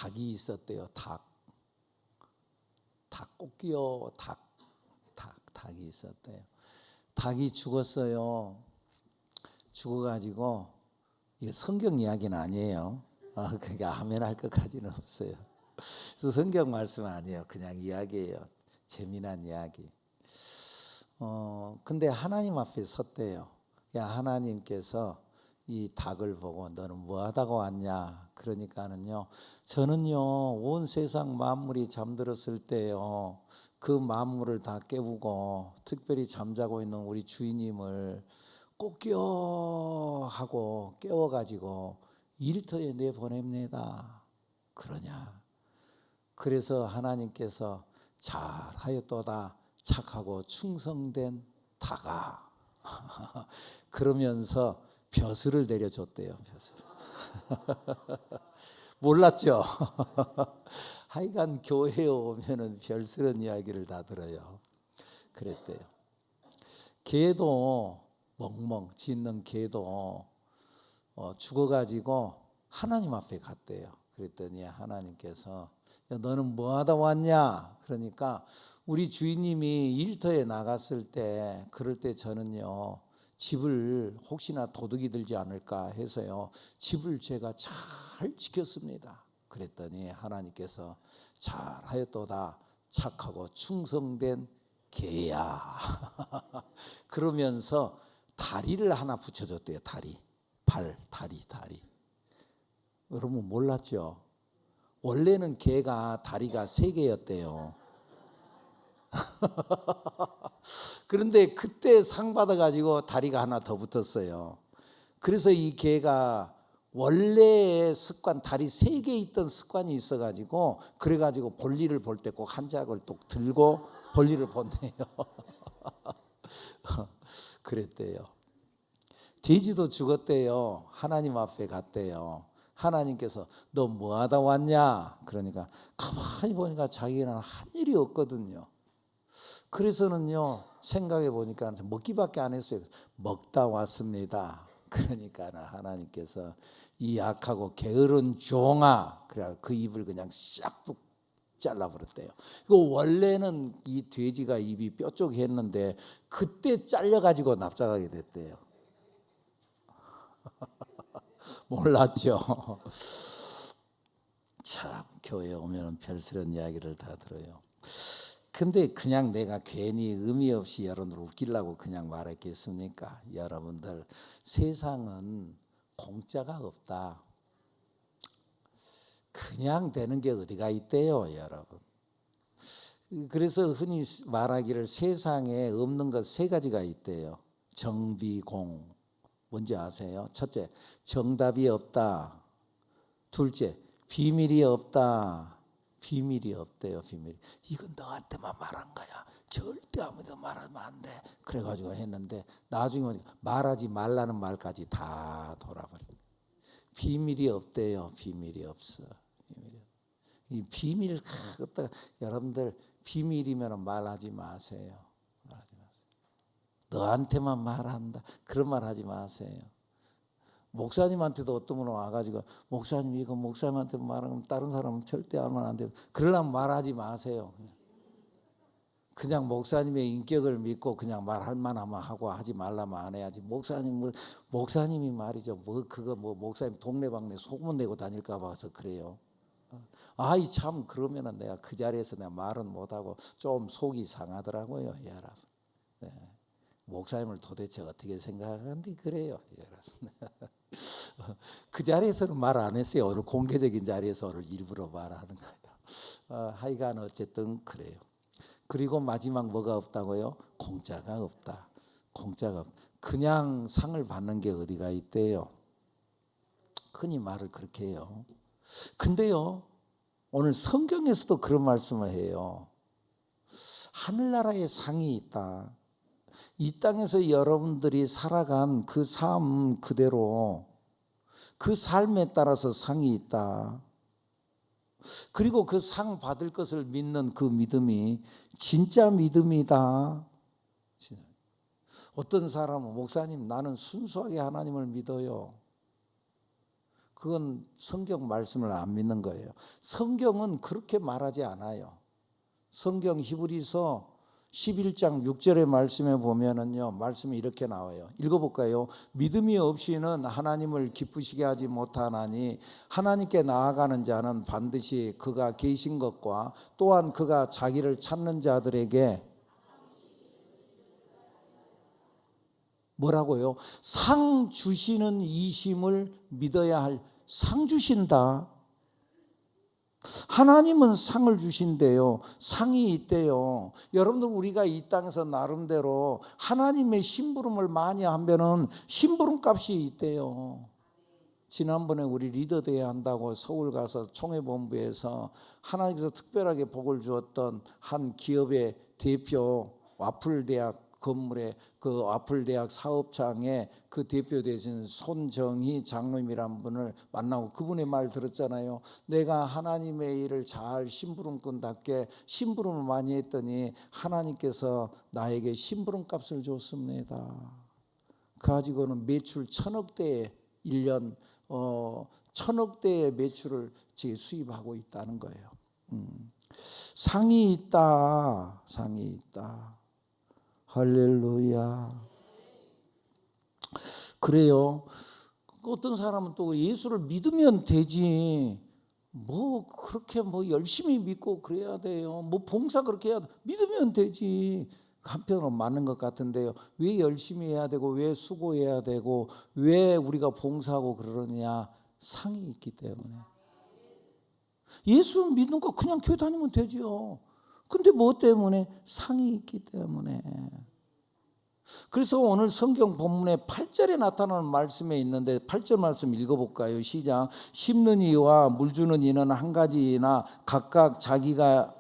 닭이 있었대요. 닭 닭이 있었대요. 닭이 죽었어요. 죽어가지고 이게 성경 이야기는 아니에요. 그러니까 아멘 할 것까지는 없어요. 그래서 성경 말씀 아니에요. 그냥 이야기예요. 재미난 이야기. 근데 하나님 앞에 섰대요. 야, 하나님께서 이 닭을 보고 너는 뭐하다가 왔냐? 그러니까는요, 저는요 온 세상 만물이 잠들었을 때요 그 만물을 다 깨우고 특별히 잠자고 있는 우리 주인님을 꼭 깨워 하고 깨워가지고 일터에 내보냅니다. 그러냐? 그래서 하나님께서 잘하였도다 착하고 충성된 닭아 그러면서 벼슬을 내려줬대요. 벼슬. 몰랐죠? 하여간 교회에 오면은 별스런 이야기를 다 들어요. 그랬대요. 개도 멍멍 짖는 개도 죽어가지고 하나님 앞에 갔대요. 그랬더니 하나님께서 야, 너는 뭐하다 왔냐? 그러니까 우리 주인님이 일터에 나갔을 때 그럴 때 저는요 집을 혹시나 도둑이 들지 않을까 해서요 집을 제가 잘 지켰습니다. 그랬더니 하나님께서 잘하였도다 착하고 충성된 개야 그러면서 다리를 하나 붙여줬대요. 다리 다리 여러분 몰랐죠? 원래는 개가 다리가 3개였대요. 그런데 그때 상 받아가지고 다리가 하나 더 붙었어요. 그래서 이 개가 원래의 습관 다리 3개 있던 습관이 있어가지고 그래가지고 볼일을 볼 때 꼭 한 짝을 또 들고 볼일을 본대요. 그랬대요. 돼지도 죽었대요. 하나님 앞에 갔대요. 하나님께서 너 뭐하다 왔냐? 그러니까 가만히 보니까 자기는 한 일이 없거든요. 그래서는요 생각해 보니까 먹기밖에 안 했어요. 먹다 왔습니다. 그러니까 하나님께서 이 약하고 게으른 종아 그래 그 입을 그냥 싹둑 잘라버렸대요. 이거 원래는 이 돼지가 입이 뾰족했는데 그때 잘려가지고 납작하게 됐대요. 몰랐죠? 참 교회에 오면 별스런 이야기를 다 들어요. 근데 그냥 내가 괜히 의미 없이 여러분들 웃기려고 그냥 말했겠습니까? 여러분들 세상은 공짜가 없다. 그냥 되는 게 어디가 있대요, 여러분. 그래서 흔히 말하기를 세상에 없는 것 3가지가 있대요. 정비공. 뭔지 아세요? 첫째, 정답이 없다. 둘째, 비밀이 없다. 비밀이 없대요. 비밀. 이건 너한테만 말한 거야. 절대 아무도 말하면 안 돼. 그래가지고 했는데 나중에 말하지 말라는 말까지 다 돌아버려. 비밀이 없대요. 비밀이 없어. 이 비밀 여러분들 비밀이면 말하지 마세요. 말하지 마세요. 너한테만 말한다. 그런 말 하지 마세요. 목사님한테도 어떤 분은 와가지고 목사님 이거 목사님한테 말하면 다른 사람은 절대 하면 안 돼요. 그러려면 말하지 마세요. 그냥 목사님의 인격을 믿고 그냥 말할 만하면 하고 하지 말라면 안 해야지. 목사님이 말이죠. 목사님 동네방네 소문 내고 다닐까 봐서 그래요. 아이 참 그러면은 내가 그 자리에서 내가 말은 못하고 좀 속이 상하더라고요, 여러분. 네. 목사님을 도대체 어떻게 생각하는데 그래요, 여러분. 그 자리에서는 말 안 했어요. 오늘 공개적인 자리에서 오늘 일부러 말하는 거예요. 하여간 어쨌든 그래요. 그리고 마지막 뭐가 없다고요? 공짜가 없다. 공짜가 없다. 그냥 상을 받는 게 어디가 있대요? 흔히 말을 그렇게 해요. 근데요, 오늘 성경에서도 그런 말씀을 해요. 하늘나라에 상이 있다. 이 땅에서 여러분들이 살아간 그 삶 그대로 그 삶에 따라서 상이 있다. 그리고 그 상 받을 것을 믿는 그 믿음이 진짜 믿음이다. 어떤 사람은 목사님 나는 순수하게 하나님을 믿어요. 그건 성경 말씀을 안 믿는 거예요. 성경은 그렇게 말하지 않아요. 성경 히브리서 11장 6절의 말씀에 보면은요, 말씀이 이렇게 나와요. 읽어볼까요? 믿음이 없이는 하나님을 기쁘시게 하지 못하나니 하나님께 나아가는 자는 반드시 그가 계신 것과 또한 그가 자기를 찾는 자들에게 뭐라고요? 상 주시는 이심을 믿어야 할, 상 주신다. 하나님은 상을 주신대요. 상이 있대요. 여러분들, 우리가 이 땅에서 나름대로 하나님의 심부름을 많이 하면은 심부름 값이 있대요. 지난번에 우리 리더 대회 한다고 서울 가서 총회본부에서 하나님께서 특별하게 복을 주었던 한 기업의 대표, 와플대학 건물에, 그 와플대학 사업장에 그 대표 되신 손정희 장로님이란 분을 만나고 그분의 말 들었잖아요. 내가 하나님의 일을 잘 심부름꾼답게 심부름을 많이 했더니 하나님께서 나에게 심부름 값을 줬습니다. 그 가지고는 매출 1,000억대에 1년 1,000억대의 매출을 지금 수입하고 있다는 거예요. 상이 있다. 상이 있다. 할렐루야. 그래요. 어떤 사람은 또 예수를 믿으면 되지, 뭐 그렇게 뭐 열심히 믿고 그래야 돼요, 뭐 봉사 그렇게 해야 돼, 믿으면 되지. 한편으로 맞는 것 같은데요. 왜 열심히 해야 되고 왜 수고해야 되고 왜 우리가 봉사하고 그러느냐? 상이 있기 때문에. 예수 믿는 거 그냥 교회 다니면 되죠. 근데 뭐 때문에? 상이 있기 때문에. 그래서 오늘 성경 본문의 8절에 나타나는 말씀에 있는데 8절 말씀 읽어볼까요? 시작. 심는 이와 물 주는 이는 한 가지이나 각각 자기가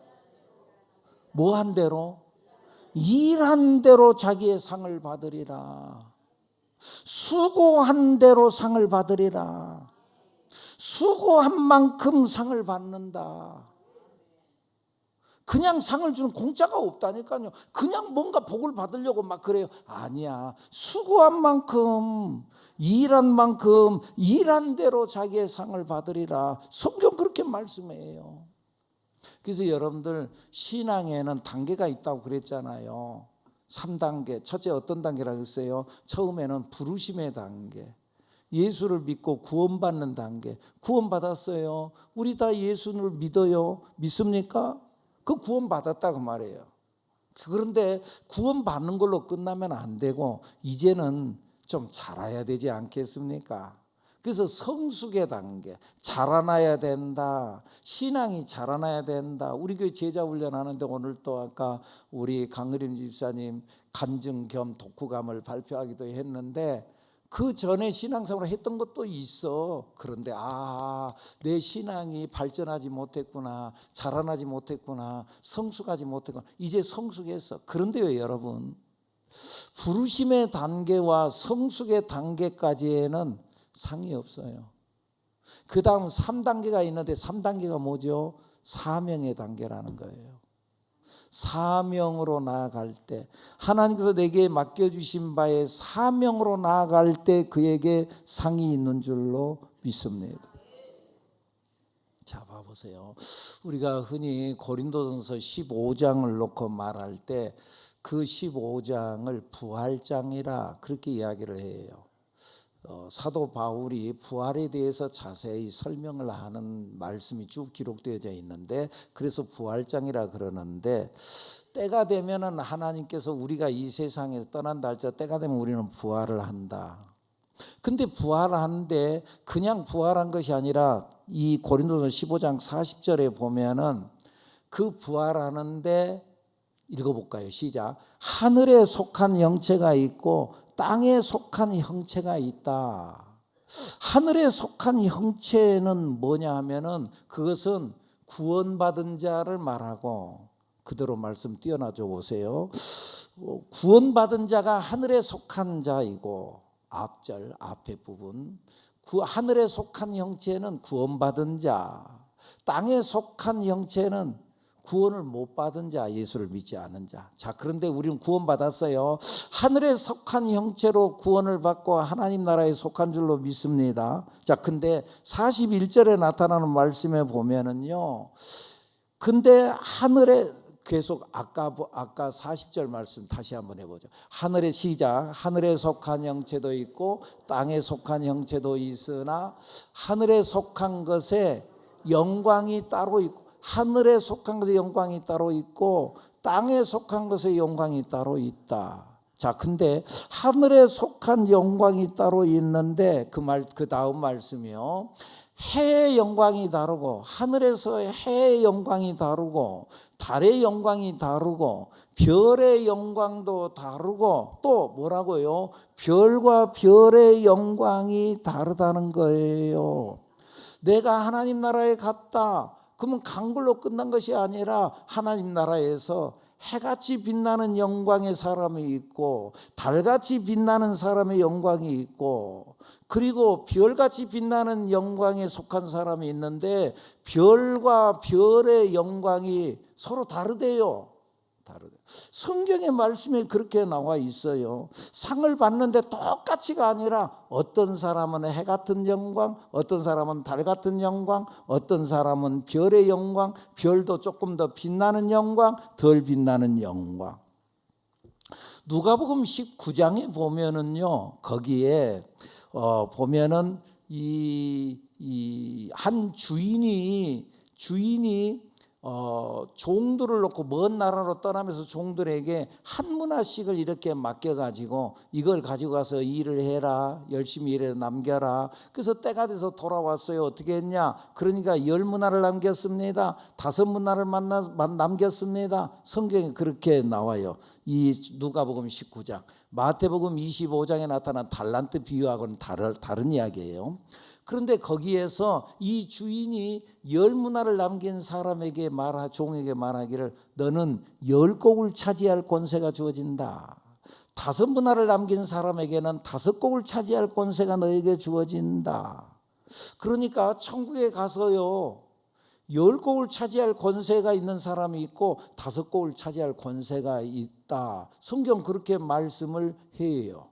뭐 한 대로? 일한 대로 자기의 상을 받으리라. 수고한 대로 상을 받으리라. 수고한 만큼 상을 받는다. 그냥 상을 주는 공짜가 없다니까요. 그냥 뭔가 복을 받으려고 막 그래요. 아니야. 수고한 만큼, 일한 만큼, 일한 대로 자기의 상을 받으리라. 성경 그렇게 말씀해요. 그래서 여러분들, 신앙에는 단계가 있다고 그랬잖아요. 3단계. 첫째 어떤 단계라고 했어요? 처음에는 부르심의 단계. 예수를 믿고 구원받는 단계. 구원받았어요. 우리 다 예수를 믿어요. 믿습니까? 그 구원받았다고 말해요. 그런데 구원받는 걸로 끝나면 안 되고 이제는 좀 자라야 되지 않겠습니까? 그래서 성숙의 단계, 자라나야 된다. 신앙이 자라나야 된다. 우리 교회 제자 훈련하는데 오늘 또 아까 우리 강의림 집사님 간증 겸 독후감을 발표하기도 했는데 그 전에 신앙생활을 했던 것도 있어. 그런데 내 신앙이 발전하지 못했구나, 자라나지 못했구나, 성숙하지 못했구나. 이제 성숙했어. 그런데요 여러분, 부르심의 단계와 성숙의 단계까지에는 상이 없어요. 그 다음 3단계가 있는데 3단계가 뭐죠? 사명의 단계라는 거예요. 사명으로 나아갈 때, 하나님께서 내게 맡겨주신 바에 사명으로 나아갈 때 그에게 상이 있는 줄로 믿습니다. 자, 봐보세요. 우리가 흔히 고린도전서 15장을 놓고 말할 때 그 15장을 부활장이라 그렇게 이야기를 해요. 사도 바울이 부활에 대해서 자세히 설명을 하는 말씀이 쭉 기록되어져 있는데 그래서 부활장이라 그러는데, 때가 되면은 하나님께서 우리가 이 세상에서 떠난다 할지라도 때가 되면 우리는 부활을 한다. 근데 부활하는데 그냥 부활한 것이 아니라 이 고린도서 15장 40절에 보면은 그 부활하는데, 읽어볼까요? 시작. 하늘에 속한 형체가 있고 땅에 속한 형체가 있다. 하늘에 속한 형체는 뭐냐 하면은 그것은 구원받은 자를 말하고, 그대로 말씀 띄어놔줘 보세요. 구원받은 자가 하늘에 속한 자이고, 앞절 앞에 부분, 하늘에 속한 형체는 구원받은 자, 땅에 속한 형체는 구원을 못 받은 자, 예수를 믿지 않은 자. 자, 그런데 우리는 구원받았어요. 하늘에 속한 형체로 구원을 받고 하나님 나라에 속한 줄로 믿습니다. 자, 근데 41절에 나타나는 말씀에 보면은요, 근데 하늘에 계속 아까 40절 말씀 다시 한번 해보죠. 하늘의 시작, 하늘에 속한 형체도 있고 땅에 속한 형체도 있으나 하늘에 속한 것에 영광이 따로 있고, 하늘에 속한 것에 영광이 따로 있고 땅에 속한 것에 영광이 따로 있다. 자, 근데 하늘에 속한 영광이 따로 있는데 그 다음 말씀이요, 해의 영광이 다르고, 하늘에서의 해의 영광이 다르고, 달의 영광이 다르고, 별의 영광도 다르고, 또 뭐라고요? 별과 별의 영광이 다르다는 거예요. 내가 하나님 나라에 갔다 그러면 강불로 끝난 것이 아니라 하나님 나라에서 해같이 빛나는 영광의 사람이 있고, 달같이 빛나는 사람의 영광이 있고, 그리고 별같이 빛나는 영광에 속한 사람이 있는데 별과 별의 영광이 서로 다르대요. 성경의 말씀에 그렇게 나와 있어요. 상을 받는데 똑같이가 아니라 어떤 사람은 해 같은 영광, 어떤 사람은 달 같은 영광, 어떤 사람은 별의 영광, 별도 조금 더 빛나는 영광, 덜 빛나는 영광. 누가복음 19장에 보면은요, 거기에 보면은 이 한 주인이 종들을 놓고 먼 나라로 떠나면서 종들에게 한 문화씩을 이렇게 맡겨가지고 이걸 가지고 가서 일을 해라, 열심히 일해 남겨라. 그래서 때가 돼서 돌아왔어요. 어떻게 했냐? 그러니까 10문화를 남겼습니다. 5문화를 남겼습니다. 성경에 그렇게 나와요. 이 누가복음 19장, 마태복음 25장에 나타난 달란트 비유하고는 다른 이야기예요. 그런데 거기에서 이 주인이 10문화를 남긴 사람에게 종에게 말하기를, 너는 10곡을 차지할 권세가 주어진다. 5문화를 남긴 사람에게는 5곡을 차지할 권세가 너에게 주어진다. 그러니까 천국에 가서요, 10곡을 차지할 권세가 있는 사람이 있고 5곡을 차지할 권세가 있다. 성경 그렇게 말씀을 해요.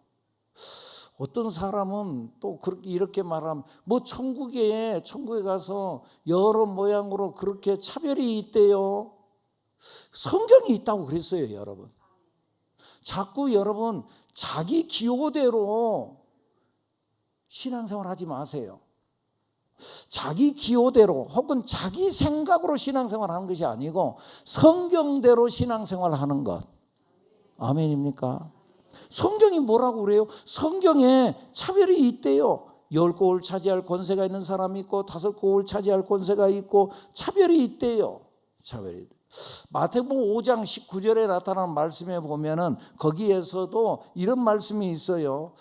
어떤 사람은 또 이렇게 말하면 뭐 천국에 가서 여러 모양으로 그렇게 차별이 있대요. 성경이 있다고 그랬어요, 여러분. 자꾸 여러분 자기 기호대로 신앙생활 하지 마세요. 자기 기호대로 혹은 자기 생각으로 신앙생활 하는 것이 아니고 성경대로 신앙생활 하는 것. 아멘입니까? 성경이 뭐라고 그래요? 성경에 차별이 있대요. 10곡을 차지할 권세가 있는 사람이 있고 5곡을 차지할 권세가 있고 차별이 있대요. 차별이. 마태복음 5장 19절에 나타나는 말씀에 보면은 거기에서도 이런 말씀이 있어요.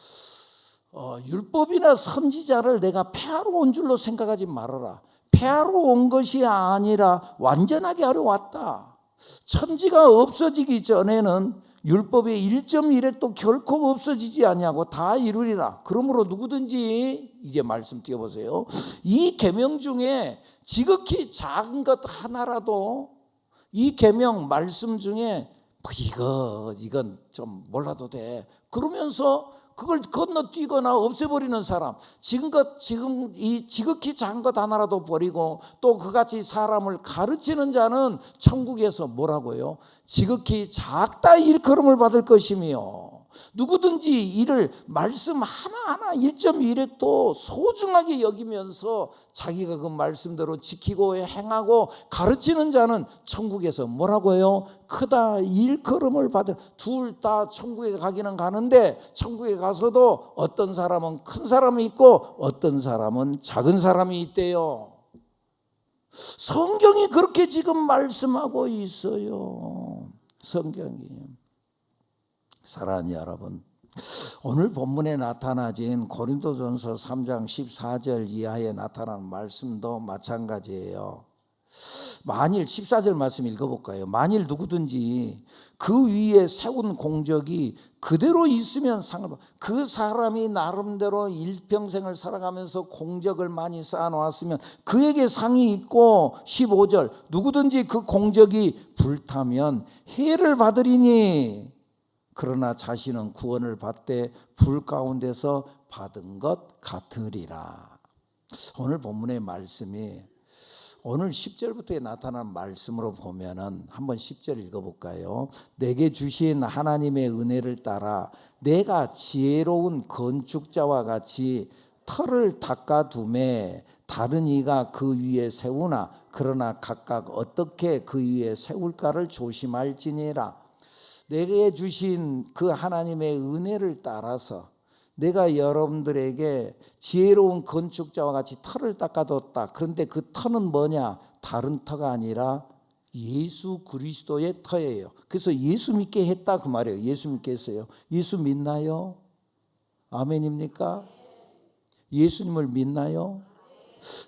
율법이나 선지자를 내가 폐하러 온 줄로 생각하지 말아라. 폐하러 온 것이 아니라 완전하게 하러 왔다. 천지가 없어지기 전에는 율법의 1.1획도 결코 없어지지 아니하고 다 이루리라. 그러므로 누구든지, 이제 말씀 띄워보세요, 이 계명 중에 지극히 작은 것 하나라도, 이 계명 말씀 중에 이건 좀 몰라도 돼 그러면서 그걸 건너뛰거나 없애버리는 사람, 지금 이 지극히 작은 것 하나라도 버리고 또 그같이 사람을 가르치는 자는 천국에서 뭐라고요? 지극히 작다 일컬음을 받을 것이며, 누구든지 이를 말씀 하나하나 1.1획도 소중하게 여기면서 자기가 그 말씀대로 지키고 행하고 가르치는 자는 천국에서 뭐라고요? 크다 일컬음을 받을. 둘 다 천국에 가기는 가는데 천국에 가서도 어떤 사람은 큰 사람이 있고 어떤 사람은 작은 사람이 있대요. 성경이 그렇게 지금 말씀하고 있어요. 성경이. 사랑하는 여러분, 오늘 본문에 나타나진 고린도전서 3장 14절 이하에 나타나는 말씀도 마찬가지예요. 만일 14절 말씀 읽어볼까요? 만일 누구든지 그 위에 세운 공적이 그대로 있으면 상을 받. 그 사람이 나름대로 일평생을 살아가면서 공적을 많이 쌓아놓았으면 그에게 상이 있고, 15절 누구든지 그 공적이 불타면 해를 받으리니 그러나 자신은 구원을 받되 불 가운데서 받은 것 같으리라. 오늘 본문의 말씀이 오늘 10절부터 나타난 말씀으로 보면은 한번 10절 읽어볼까요? 내게 주신 하나님의 은혜를 따라 내가 지혜로운 건축자와 같이 터를 닦아둠에 다른 이가 그 위에 세우나 그러나 각각 어떻게 그 위에 세울까를 조심할지니라. 내게 주신 그 하나님의 은혜를 따라서 내가 여러분들에게 지혜로운 건축자와 같이 터를 닦아뒀다. 그런데 그 터는 뭐냐? 다른 터가 아니라 예수 그리스도의 터예요. 그래서 예수 믿게 했다 그 말이에요. 예수 믿게 했어요. 예수 믿나요? 아멘입니까? 예수님을 믿나요?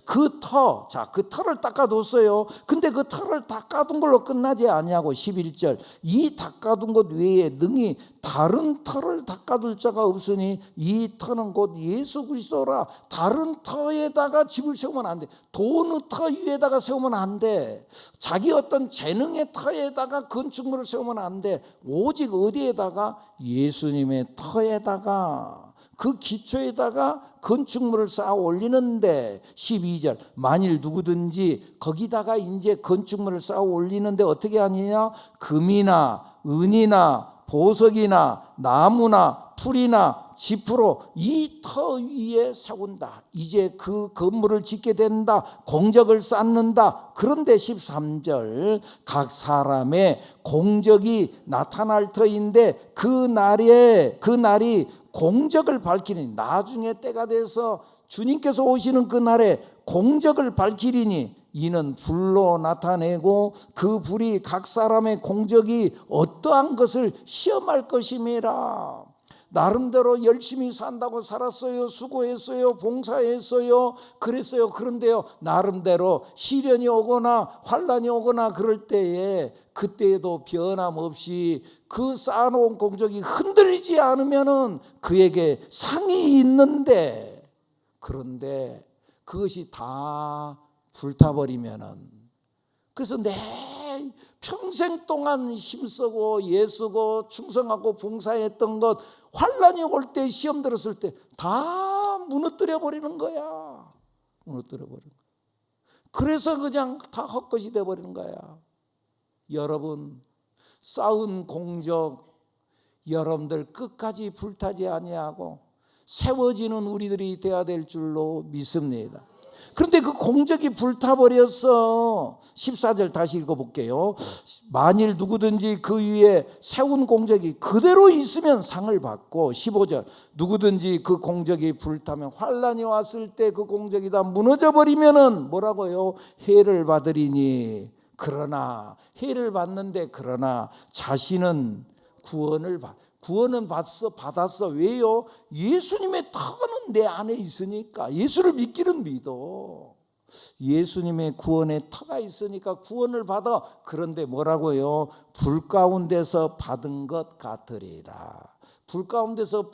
그 터, 자, 그 터를 닦아뒀어요. 근데 그 터를 닦아둔 걸로 끝나지 아니하고 11절 이 닦아둔 것 외에 능히 다른 터를 닦아둘 자가 없으니 이 터는 곧 예수 그리스도라. 다른 터에다가 집을 세우면 안 돼. 돈의 터 위에다가 세우면 안 돼. 자기 어떤 재능의 터에다가 건축물을 세우면 안 돼. 오직 어디에다가? 예수님의 터에다가, 그 기초에다가 건축물을 쌓아 올리는데, 12절 만일 누구든지 거기다가 이제 건축물을 쌓아 올리는데 어떻게 하느냐? 금이나 은이나 보석이나 나무나 풀이나 지프로 이 터 위에 세운다. 이제 그 건물을 짓게 된다. 공적을 쌓는다. 그런데 13절 각 사람의 공적이 나타날 터인데 그 날이 공적을 밝히니, 나중에 때가 돼서 주님께서 오시는 그날에 공적을 밝히리니 이는 불로 나타내고 그 불이 각 사람의 공적이 어떠한 것을 시험할 것임이라. 나름대로 열심히 산다고 살았어요. 수고했어요. 봉사했어요. 그랬어요. 그런데요, 나름대로 시련이 오거나 환난이 오거나 그럴 때에 그때에도 변함없이 그 쌓아놓은 공적이 흔들리지 않으면은 그에게 상이 있는데, 그런데 그것이 다 불타버리면은, 그래서 내 평생 동안 힘쓰고 애쓰고 충성하고 봉사했던 것 환난이 올 때, 시험 들었을 때 다 무너뜨려 버리는 거야. 무너뜨려 버리는 거야. 그래서 그냥 다 헛것이 돼 버리는 거야. 여러분, 쌓은 공적 여러분들 끝까지 불타지 아니하고 세워지는 우리들이 되어야 될 줄로 믿습니다. 그런데 그 공적이 불타버렸어. 14절 다시 읽어볼게요. 만일 누구든지 그 위에 세운 공적이 그대로 있으면 상을 받고, 15절 누구든지 그 공적이 불타면, 환난이 왔을 때 그 공적이 다 무너져버리면은 뭐라고요? 해를 받으리니. 그러나 해를 받는데, 그러나 자신은 구원은 받았어. 왜요? 예수님의 터는 내 안에 있으니까. 예수를 믿기는 믿어. 예수님의 구원의 터가 있으니까 구원을 받아. 그런데 뭐라고요? 불 가운데서 받은 것 같으리라. 불 가운데서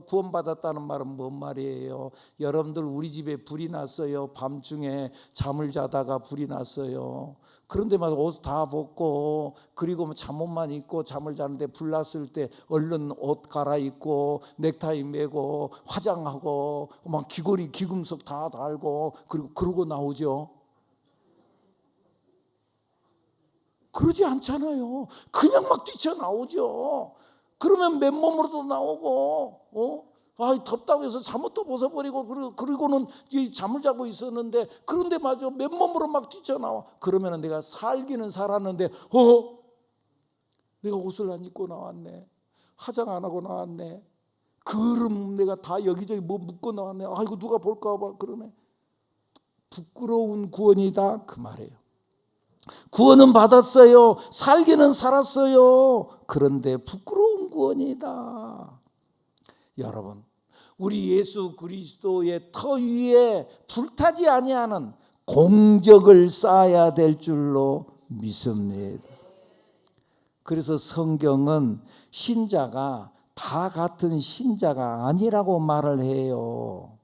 구원받았다는 말은 뭔 말이에요? 여러분들, 우리 집에 불이 났어요. 밤중에 잠을 자다가 불이 났어요. 그런데 막 옷 다 벗고, 그리고 잠옷만 입고 잠을 자는데 불 났을 때 얼른 옷 갈아입고 넥타이 매고 화장하고 막 귀걸이 귀금속 다 달고 그러고 나오죠. 그러지 않잖아요. 그냥 막 뛰쳐나오죠. 그러면 맨몸으로도 나오고, 덥다고 해서 잠옷도 벗어버리고, 그리고는 잠을 자고 있었는데, 그런데 마저 맨몸으로 막 뛰쳐나와. 그러면 내가 살기는 살았는데, 내가 옷을 안 입고 나왔네. 화장 안 하고 나왔네. 그럼 내가 다 여기저기 뭐 묻고 나왔네. 이거 누가 볼까 봐. 그러네. 부끄러운 구원이다 그 말이에요. 구원은 받았어요. 살기는 살았어요. 그런데 부끄러운 구원이다. 여러분, 우리 예수 그리스도의 터 위에 불타지 아니하는 공적을 쌓아야 될 줄로 믿습니다. 그래서 성경은 신자가 다 같은 신자가 아니라고 말을 해요.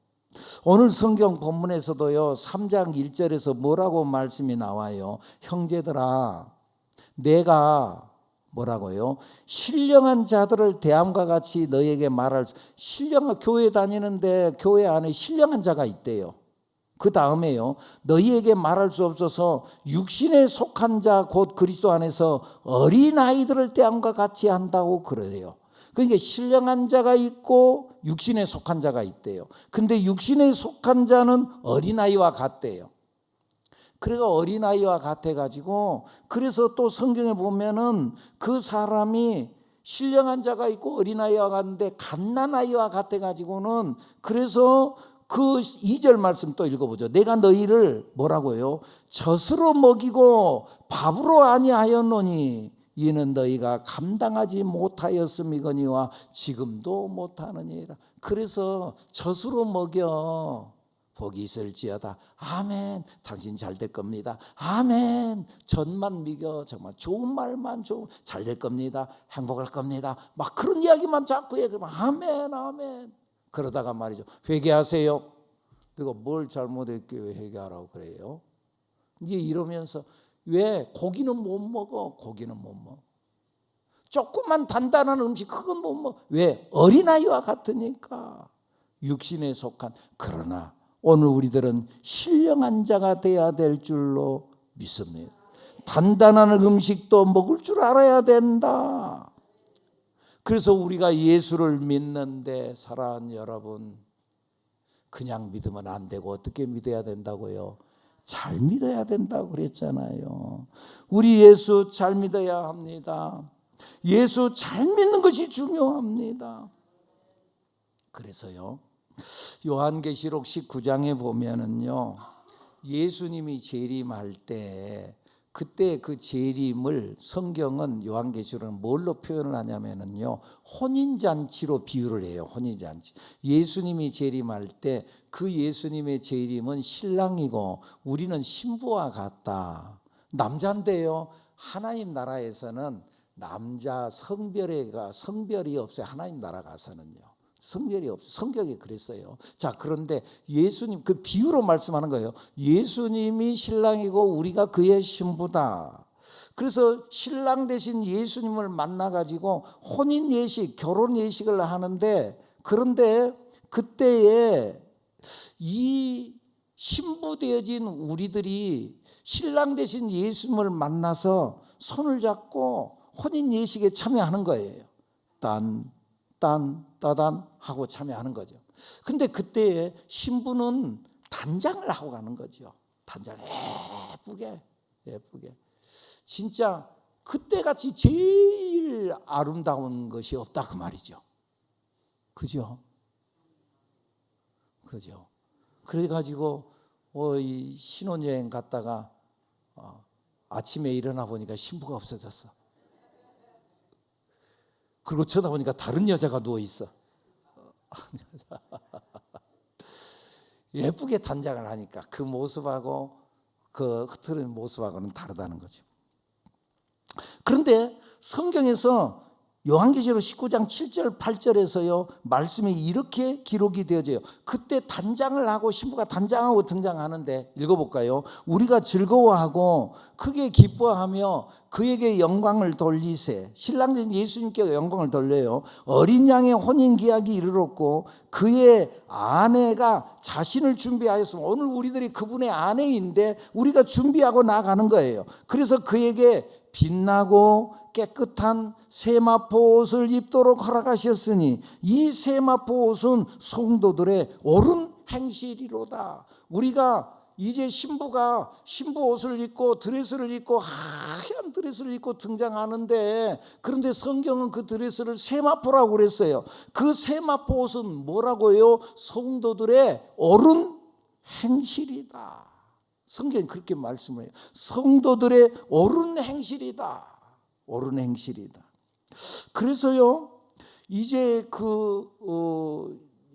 오늘 성경 본문에서도요 3장 1절에서 뭐라고 말씀이 나와요? 형제들아, 내가 뭐라고요? 신령한 자들을 대함과 같이 너에게 말할 신령한 교회 다니는데 교회 안에 신령한 자가 있대요. 그 다음에요, 너희에게 말할 수 없어서 육신에 속한 자 곧 그리스도 안에서 어린아이들을 대함과 같이 한다고 그래요. 그러니까 신령한 자가 있고 육신에 속한 자가 있대요. 근데 육신에 속한 자는 어린아이와 같대요. 그래가 어린아이와 같아가지고, 그래서 또 성경에 보면은 그 사람이 신령한 자가 있고 어린아이와 같은데 갓난아이와 같아가지고는, 그래서 그 2절 말씀 또 읽어보죠. 내가 너희를 뭐라고요? 젖으로 먹이고 밥으로 아니하였노니 이는 너희가 감당하지 못하였음이거니와 지금도 못하느니라. 그래서 젖으로 먹여. 복이 있을지어다. 아멘. 당신 잘 될 겁니다. 아멘. 젖만 먹여. 정말 좋은 말만 잘 될 겁니다. 행복할 겁니다. 막 그런 이야기만 자꾸 해. 그러면 아멘 아멘. 그러다가 말이죠, 회개하세요. 그리고 뭘 잘못했기에 회개하라고 그래요? 이제 이러면서 왜 고기는 못 먹어? 고기는 못 먹어. 조금만 단단한 음식 그건 못 먹어. 왜? 어린아이와 같으니까. 육신에 속한. 그러나 오늘 우리들은 신령한 자가 돼야 될 줄로 믿습니다. 단단한 음식도 먹을 줄 알아야 된다. 그래서 우리가 예수를 믿는데 사랑하는 여러분, 그냥 믿으면 안 되고 어떻게 믿어야 된다고요? 잘 믿어야 된다고 그랬잖아요. 우리 예수 잘 믿어야 합니다. 예수 잘 믿는 것이 중요합니다. 그래서요, 요한계시록 19장에 보면은요, 예수님이 재림할 때 그때 그 재림을 성경은 요한계시록은 뭘로 표현을 하냐면은요, 혼인잔치로 비유를 해요. 혼인잔치. 예수님이 재림할 때 그 예수님의 재림은 신랑이고 우리는 신부와 같다. 남자인데요, 하나님 나라에서는 남자 성별이 없어요. 하나님 나라 가서는요. 성별이 없어. 성경에 그랬어요. 자, 그런데 예수님 그 비유로 말씀하는 거예요. 예수님이 신랑이고 우리가 그의 신부다. 그래서 신랑 대신 예수님을 만나 가지고 혼인 예식, 결혼 예식을 하는데, 그런데 그때에 이 신부 되어진 우리들이 신랑 대신 예수님을 만나서 손을 잡고 혼인 예식에 참여하는 거예요. 따단 하고 참여하는 거죠. 근데 그때 신부는 단장을 하고 가는 거죠. 단장 예쁘게. 진짜 그때같이 제일 아름다운 것이 없다 그 말이죠. 그죠? 그래가지고 이 신혼여행 갔다가 아침에 일어나 보니까 신부가 없어졌어. 그리고 쳐다보니까 다른 여자가 누워있어. 예쁘게 단장을 하니까 그 모습하고 그 흐트러진 모습하고는 다르다는 거죠. 그런데 성경에서 요한계시록 19장 7절 8절에서요 말씀이 이렇게 기록이 되어져요. 그때 단장을 하고 신부가 단장하고 등장하는데 읽어볼까요? 우리가 즐거워하고 크게 기뻐하며 그에게 영광을 돌리세. 신랑 된 예수님께 영광을 돌려요. 어린 양의 혼인 계약이 이르렀고 그의 아내가 자신을 준비하였으면, 오늘 우리들이 그분의 아내인데 우리가 준비하고 나가는 거예요. 그래서 그에게 빛나고 깨끗한 세마포 옷을 입도록 허락하셨으니 이 세마포 옷은 성도들의 옳은 행실이로다. 우리가 이제 신부가 신부 옷을 입고 드레스를 입고 하얀 드레스를 입고 등장하는데, 그런데 성경은 그 드레스를 세마포라고 그랬어요. 그 세마포 옷은 뭐라고요? 성도들의 옳은 행실이다. 성경이 그렇게 말씀을 해요. 성도들의 옳은 행실이다. 옳은 행실이다. 그래서요, 이제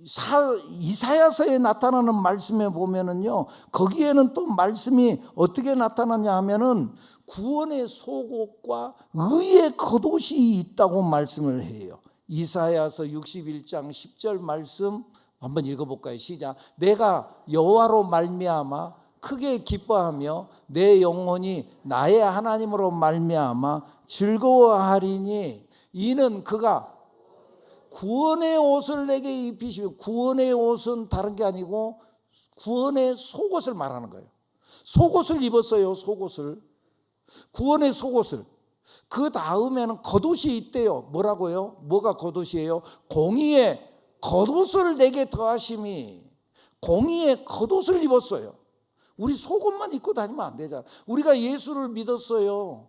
이사야서에 나타나는 말씀에 보면은요, 거기에는 또 말씀이 어떻게 나타나냐 하면은 구원의 속옷과 의의 겉옷이 있다고 말씀을 해요. 이사야서 61장 10절 말씀 한번 읽어볼까요? 시작. 내가 여호와로 말미암아 크게 기뻐하며 내 영혼이 나의 하나님으로 말미암아 즐거워하리니 이는 그가 구원의 옷을 내게 입히시며, 구원의 옷은 다른 게 아니고 구원의 속옷을 말하는 거예요. 속옷을 입었어요. 속옷을, 구원의 속옷을. 그 다음에는 겉옷이 있대요. 뭐라고요? 뭐가 겉옷이에요? 공의의 겉옷을 내게 더하심이. 공의의 겉옷을 입었어요. 우리 속옷만 입고 다니면 안 되잖아. 우리가 예수를 믿었어요.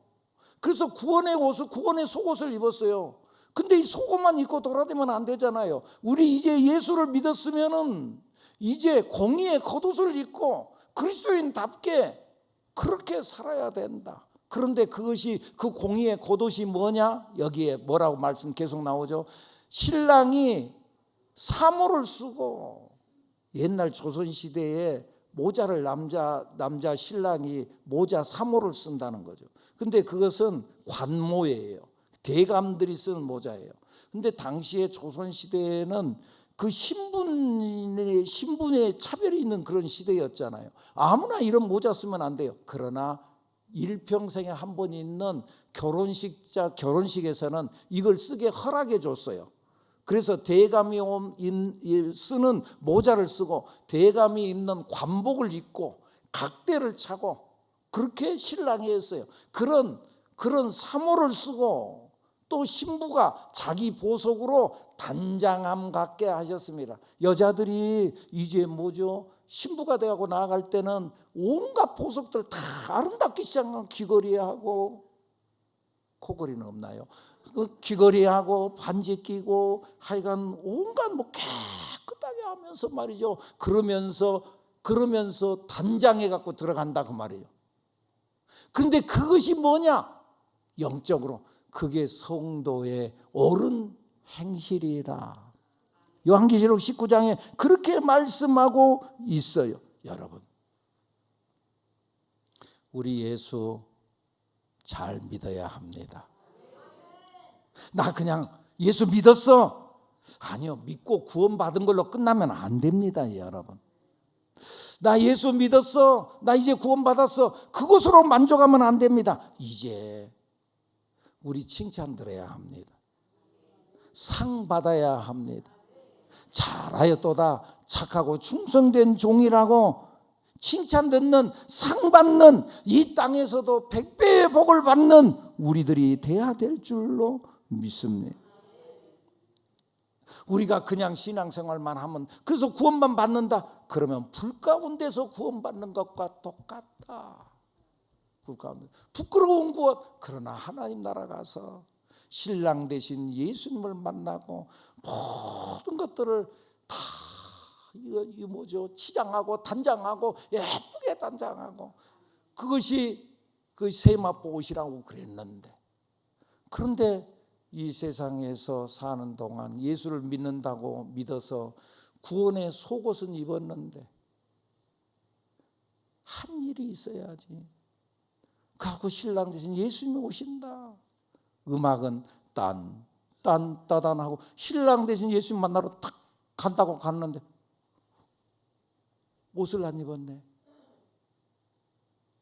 그래서 구원의 옷을, 구원의 속옷을 입었어요. 근데 이 속옷만 입고 돌아다니면 안 되잖아요. 우리 이제 예수를 믿었으면은 이제 공의의 겉옷을 입고 그리스도인답게 그렇게 살아야 된다. 그런데 그것이, 그 공의의 겉옷이 뭐냐? 여기에 뭐라고 말씀 계속 나오죠. 신랑이 사모를 쓰고, 옛날 조선시대에 모자를 남자 신랑이 모자 사모를 쓴다는 거죠. 근데 그것은 관모예요. 대감들이 쓰는 모자예요. 근데 당시에 조선시대에는 그 신분의 차별이 있는 그런 시대였잖아요. 아무나 이런 모자 쓰면 안 돼요. 그러나 일평생에 한 번 있는 결혼식에서는 이걸 쓰게 허락해 줬어요. 그래서 대감이 쓰는 모자를 쓰고 대감이 입는 관복을 입고 각대를 차고 그렇게 신랑이 했어요. 그런 사모를 쓰고, 또 신부가 자기 보석으로 단장함 갖게 하셨습니다. 여자들이 이제 뭐죠? 신부가 되고 나아갈 때는 온갖 보석들 다 아름답게 시작한 귀걸이하고, 코걸이는 없나요? 귀걸이하고 반지 끼고 하여간 온갖 뭐 깨끗하게 하면서 말이죠. 그러면서 단장해 갖고 들어간다 그 말이에요. 근데 그것이 뭐냐? 영적으로 그게 성도의 옳은 행실이라. 요한계시록 19장에 그렇게 말씀하고 있어요. 여러분, 우리 예수 잘 믿어야 합니다. 나 그냥 예수 믿었어. 아니요, 믿고 구원받은 걸로 끝나면 안 됩니다, 여러분. 나 예수 믿었어. 나 이제 구원받았어. 그것으로 만족하면 안 됩니다. 이제 우리 칭찬 들어야 합니다. 상 받아야 합니다. 잘하였도다, 착하고 충성된 종이라고 칭찬 듣는, 상 받는, 이 땅에서도 100배의 복을 받는 우리들이 돼야 될 줄로 믿습니다. 우리가 그냥 신앙생활만 하면, 그래서 구원만 받는다, 그러면 불 가운데서 구원받는 것과 똑같다. 불 가운데 부끄러운 구원. 그러나 하나님 나라 가서 신랑 되신 예수님을 만나고 모든 것들을 다 이거 뭐죠? 치장하고 단장하고 예쁘게 단장하고, 그것이 그 세마포옷이라고 그랬는데, 그런데 이 세상에서 사는 동안 예수를 믿는다고 믿어서 구원의 속옷은 입었는데 한 일이 있어야지. 그하고 신랑 대신 예수님이 오신다. 음악은 따단하고 신랑 대신 예수님 만나러 탁 간다고 갔는데 옷을 안 입었네.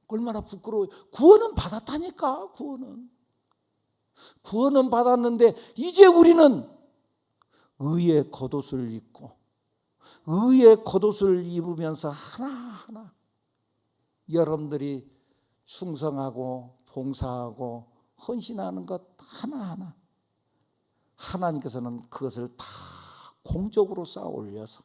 얼마나 부끄러워요. 구원은 받았다니까. 구원은 받았는데 이제 우리는 의의 겉옷을 입고 의의 겉옷을 입으면서 하나하나 여러분들이 충성하고 봉사하고 헌신하는 것 하나하나 하나님께서는 그것을 다 공적으로 쌓아 올려서,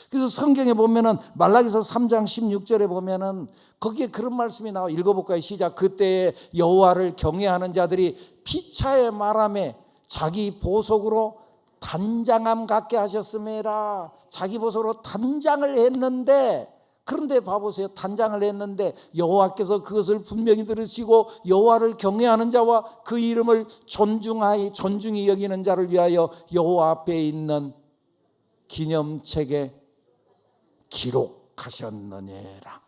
그래서 성경에 보면은 말라기서 3장 16절에 보면은 거기에 그런 말씀이 나와. 읽어볼까요? 시작. 그때에 여호와를 경외하는 자들이 피차의 말함에 자기 보석으로 단장함 갖게 하셨음이라. 자기 보석으로 단장을 했는데, 그런데 봐보세요. 단장을 했는데 여호와께서 그것을 분명히 들으시고 여호와를 경외하는 자와 그 이름을 존중히 여기는 자를 위하여 여호와 앞에 있는 기념책에 기록하셨느니라.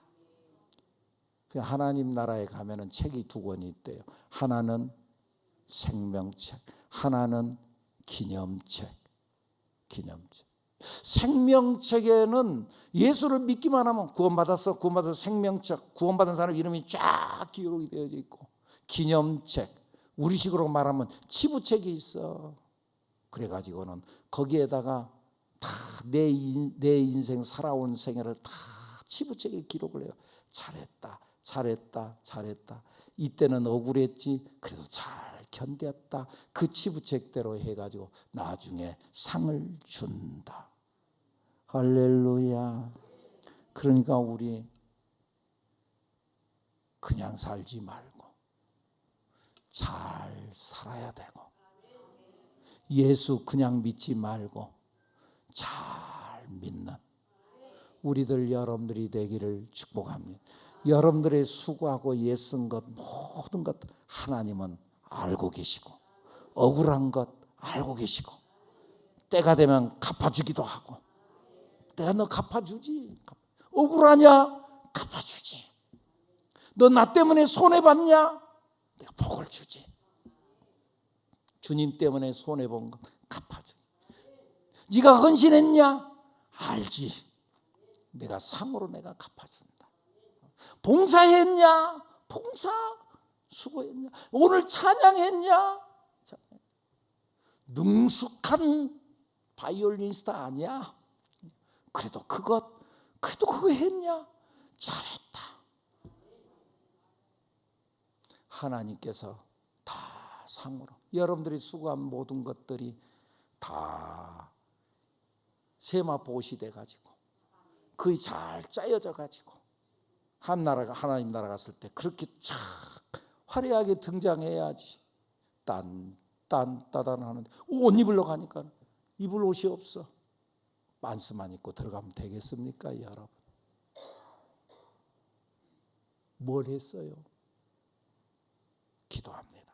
하나님 나라에 가면은 책이 두 권이 있대요. 하나는 생명책, 하나는 기념책. 생명책에는 예수를 믿기만 하면 구원받았어, 생명책, 구원받은 사람 이름이 쫙 기록이 되어져 있고, 기념책, 우리식으로 말하면 치부책이 있어. 그래가지고는 거기에다가 다 내 인생 살아온 생애를 다 치부책에 기록을 해요. 잘했다. 이때는 억울했지, 그래도 잘 견뎠다. 그 치부책대로 해가지고 나중에 상을 준다. 할렐루야. 그러니까 우리 그냥 살지 말고 잘 살아야 되고, 예수 그냥 믿지 말고 잘 믿는 우리들 여러분들이 되기를 축복합니다. 여러분들의 수고하고 애쓴 것 모든 것 하나님은 알고 계시고, 억울한 것 알고 계시고, 때가 되면 갚아주기도 하고, 내가 너 갚아주지. 억울하냐? 갚아주지. 너 나 때문에 손해봤냐? 내가 복을 주지. 주님 때문에 손해본 것 갚아주지. 네가 헌신했냐? 알지. 내가 상으로 내가 갚아준다. 봉사했냐? 봉사. 수고했냐? 오늘 찬양했냐? 능숙한 바이올리니스트 아니야? 그래도 그거 했냐? 잘했다. 하나님께서 다 상으로, 여러분들이 수고한 모든 것들이 다 세마포시 돼가지고 거의 잘 짜여져 가지고 하나님 나라 갔을 때 그렇게 참 화려하게 등장해야지. 딴따단 하는데 옷 입으러 가니까 입을 옷이 없어. 반스만 입고 들어가면 되겠습니까, 여러분? 뭘 했어요? 기도합니다.